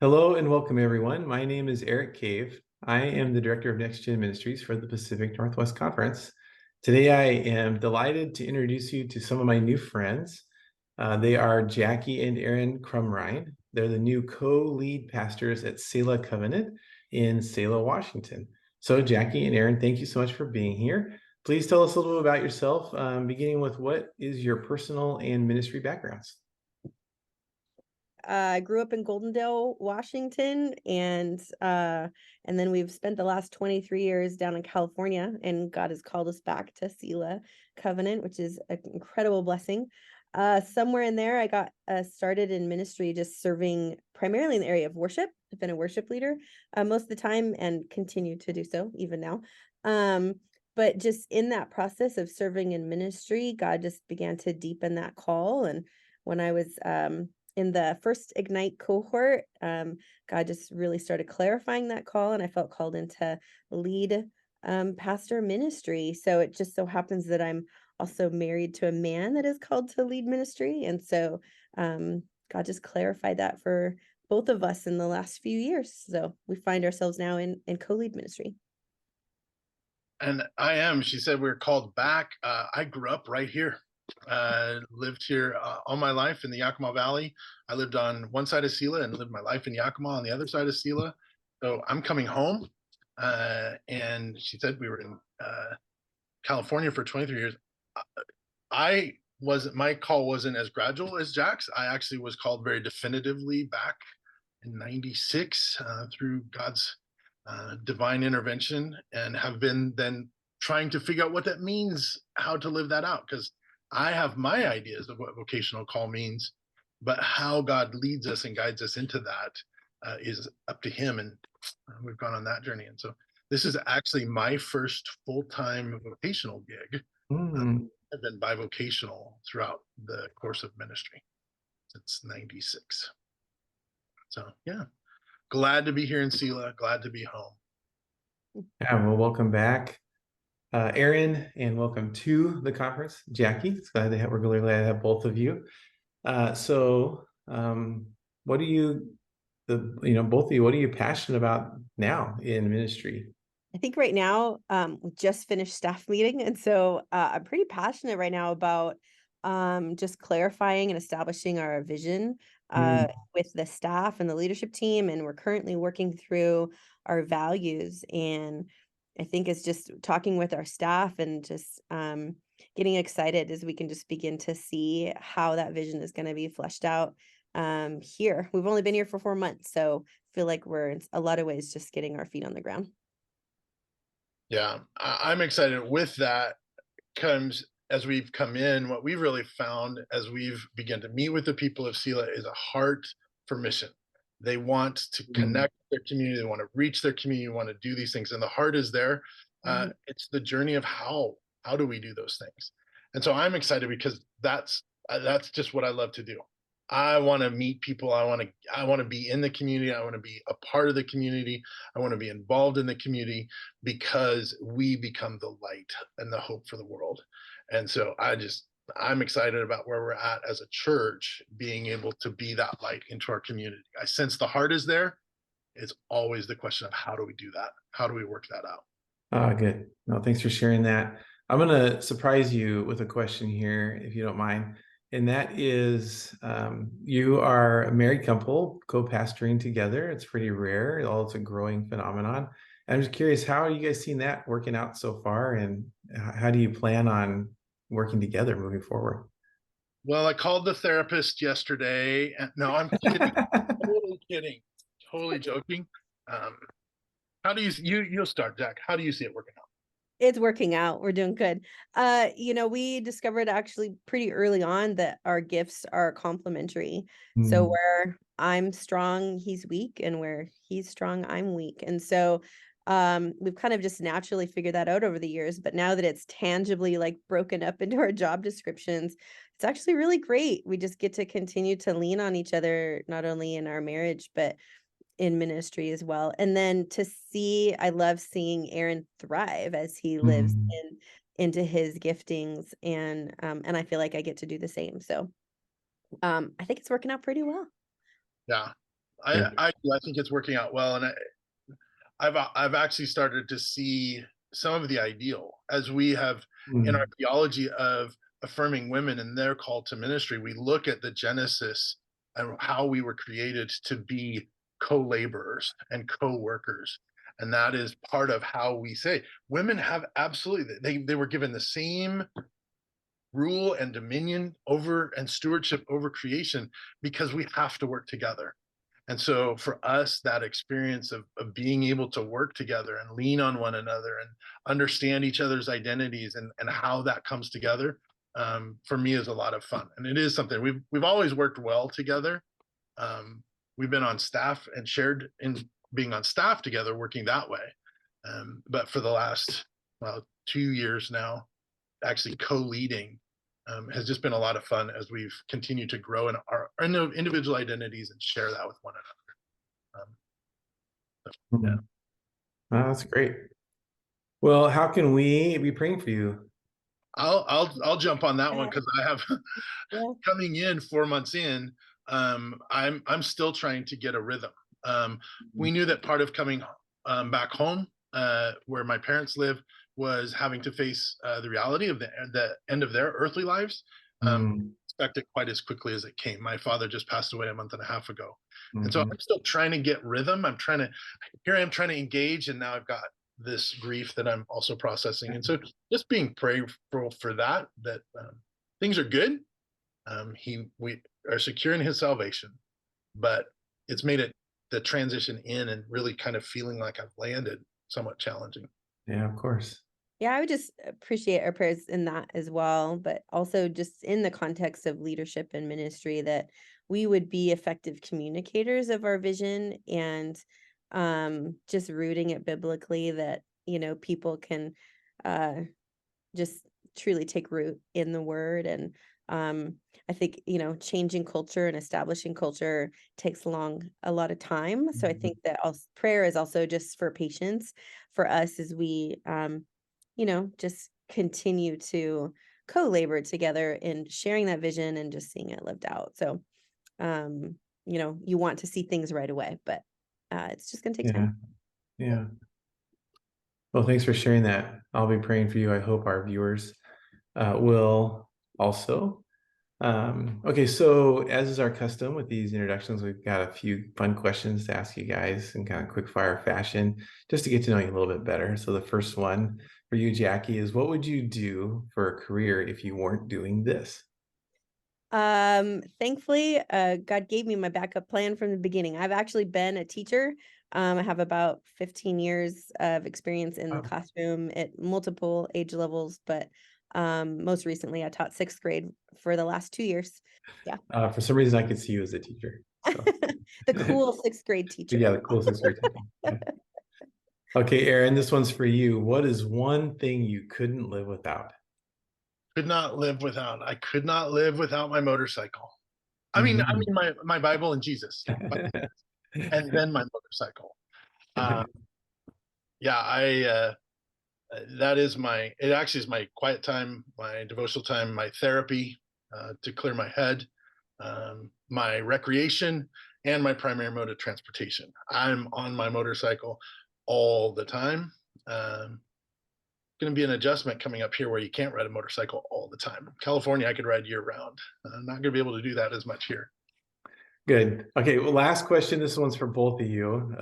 Hello and welcome, everyone. My name is Eric Cave. I am the Director of Next Gen Ministries for the Pacific Northwest Conference. Today, I am delighted to introduce you to some of my new friends. They are Jacqui and Aaron Crumrine. They're the new co-lead pastors at Selah Covenant in Selah, Washington. So, Jacqui and Aaron, thank you so much for being here. Please tell us a little bit about yourself, beginning with what is your personal and ministry backgrounds? I grew up in Goldendale, Washington, and then we've spent the last 23 years down in California, and God has called us back to Selah Covenant, which is an incredible blessing. Somewhere in there, I got started in ministry, just serving primarily in the area of worship. I've been a worship leader most of the time and continue to do so even now. But just in that process of serving in ministry, God just began to deepen that call. And when I was in the first Ignite cohort, God just really started clarifying that call, and I felt called into lead pastor ministry. So it just so happens that I'm also married to a man that is called to lead ministry. And so God just clarified that for both of us in the last few years. So we find ourselves now in co-lead ministry. And I am. She said we are called back. I grew up right here. Lived here all my life in the Yakima Valley. I lived on one side of Selah and lived my life in Yakima on the other side of Selah. So I'm coming home. And she said we were in California for 23 years. I wasn't, my call wasn't as gradual as Jack's. I actually was called very definitively back in 96 through God's divine intervention, and have been then trying to figure out what that means, how to live that out. Because I have my ideas of what vocational call means, but how God leads us and guides us into that is up to Him. And we've gone on that journey. And so this is actually my first full-time vocational gig. Hmm. I've been bivocational throughout the course of ministry since 96. So yeah, glad to be here in Selah, glad to be home. Yeah, well, welcome back, Aaron, and welcome to the conference, Jacqui. It's glad to have, we're really glad to have both of you. What do both of you, what are you passionate about now in ministry? I think right now, we just finished staff meeting, and so I'm pretty passionate right now about just clarifying and establishing our vision Mm. with the staff and the leadership team, and we're currently working through our values. And I think it's just talking with our staff and just getting excited as we can just begin to see how that vision is going to be fleshed out here. We've only been here for 4 months, so I feel like we're in a lot of ways just getting our feet on the ground. Yeah, I'm excited. With that comes, as we've come in, what we've really found as we've begun to meet with the people of Selah is a heart for mission. They want to Mm. connect with their community, they want to reach their community, want to do these things, and the heart is there. Mhm. It's the journey of how do we do those things, and so I'm excited because that's just what I love to do. I want to meet people. I want to be in the community. I want to be a part of the community. I want to be involved in the community because we become the light and the hope for the world. And so I'm excited about where we're at as a church, being able to be that light into our community. I sense the heart is there. It's always the question of how do we do that? How do we work that out? Good. No, thanks for sharing that. I'm going to surprise you with a question here, if you don't mind. And that is, you are a married couple co-pastoring together. It's pretty rare, although it's a growing phenomenon. I'm just curious, how are you guys seeing that working out so far? And how do you plan on working together moving forward? Well, I called the therapist yesterday. And, no, I'm kidding. Totally kidding. Totally joking. Um, how do you'll start, Jack? How do you see it working out? It's working out. We're doing good. We discovered actually pretty early on that our gifts are complementary. So Mm. where I'm strong, he's weak, and where he's strong, I'm weak. And so we've kind of just naturally figured that out over the years. But now that it's tangibly like broken up into our job descriptions, it's actually really great. We just get to continue to lean on each other, not only in our marriage, but in ministry as well. And then to see I love seeing Aaron thrive as he lives Mm. into his giftings, and I feel like I get to do the same. So, I think it's working out pretty well. Yeah. Yeah. I think it's working out well, and I've actually started to see some of the ideal as we have in our theology of affirming women and their call to ministry. We look at the Genesis and how we were created to be co-laborers and co-workers. And that is part of how we say women have absolutely, they were given the same rule and dominion over and stewardship over creation because we have to work together. And so for us, that experience of being able to work together and lean on one another and understand each other's identities and how that comes together, for me is a lot of fun. And it is something we've always worked well together. We've been on staff and shared in being on staff together, working that way. But for the last, 2 years now, actually co-leading has just been a lot of fun as we've continued to grow in our individual identities and share that with one another. Yeah. Oh, that's great. Well, how can we be praying for you? I'll jump on that one because I have Yeah. coming in 4 months in. I'm still trying to get a rhythm. We knew that part of coming back home, where my parents live, was having to face the reality of the end of their earthly lives. Expect it quite as quickly as it came. My father just passed away a month and a half ago. And so I'm still trying to get rhythm. Here I am trying to engage, and now I've got this grief that I'm also processing. And so just being prayerful for that things are good. We are secure in his salvation, but it's made it the transition in and really kind of feeling like I've landed somewhat challenging. Yeah, of course. Yeah, I would just appreciate our prayers in that as well, but also just in the context of leadership and ministry, that we would be effective communicators of our vision, and just rooting it biblically, that, people can just truly take root in the word. And I think, changing culture and establishing culture takes a lot of time. So I think that prayer is also just for patience for us as we just continue to co-labor together in sharing that vision and just seeing it lived out. So, you want to see things right away, but it's just going to take time. Yeah. Well, thanks for sharing that. I'll be praying for you. I hope our viewers will also. Okay, so as is our custom with these introductions, we've got a few fun questions to ask you guys in kind of quick fire fashion, just to get to know you a little bit better. So the first one for you, Jaquie, is what would you do for a career if you weren't doing this? Thankfully, God gave me my backup plan from the beginning. I've actually been a teacher. I have about 15 years of experience in the classroom at multiple age levels, but most recently I taught 6th grade for the last 2 years. Yeah. For some reason, I could see you as a teacher. So. The cool 6th grade teacher. Yeah, the cool 6th grade teacher. Yeah. Okay, Aaron, this one's for you. What is one thing you couldn't live without? I could not live without my motorcycle. I mean my Bible and Jesus, and then my motorcycle. It actually is my quiet time, my devotional time, my therapy, to clear my head, my recreation, and my primary mode of transportation. I'm on my motorcycle all the time. Going to be an adjustment coming up here where you can't ride a motorcycle all the time. California, I could ride year round. I'm not going to be able to do that as much here. Good. Okay, well, last question. This one's for both of you.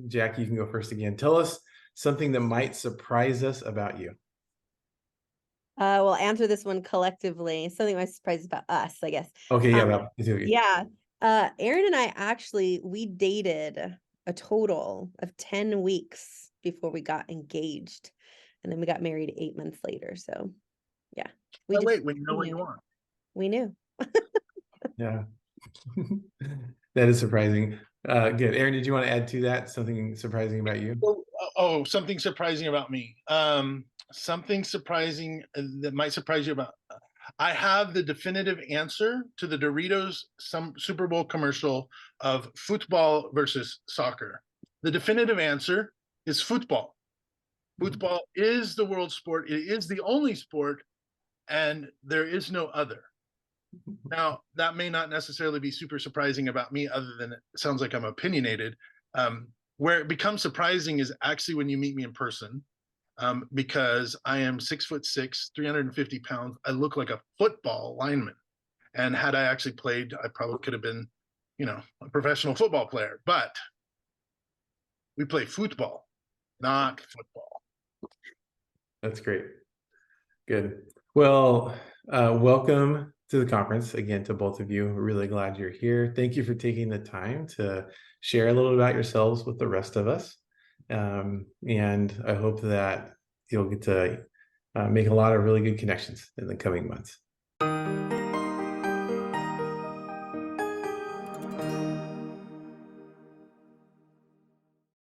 Jaquie, you can go first again. Tell us something that might surprise us about you. We'll answer this one collectively. Something that might surprise about us, I guess. Okay, yeah. Aaron and I we dated a total of 10 weeks before we got engaged. And then we got married 8 months later. So yeah. We know what you want. We knew. Yeah. That is surprising. Good. Aaron, did you want to add to that? Something surprising about you? Something surprising about me. Something surprising that might surprise you about. I have the definitive answer to the Doritos Super Bowl commercial of football versus soccer. The definitive answer is football. Football is the world sport. It is the only sport, and there is no other. Now, that may not necessarily be super surprising about me, other than it sounds like I'm opinionated. Where it becomes surprising is actually when you meet me in person, because I am 6'6", 350 pounds. I look like a football lineman. And had I actually played, I probably could have been, a professional football player. But we play football, not football. That's great. Good. Well, welcome to the conference again to both of you. We're really glad you're here. Thank you for taking the time to share a little about yourselves with the rest of us. And I hope that you'll get to make a lot of really good connections in the coming months.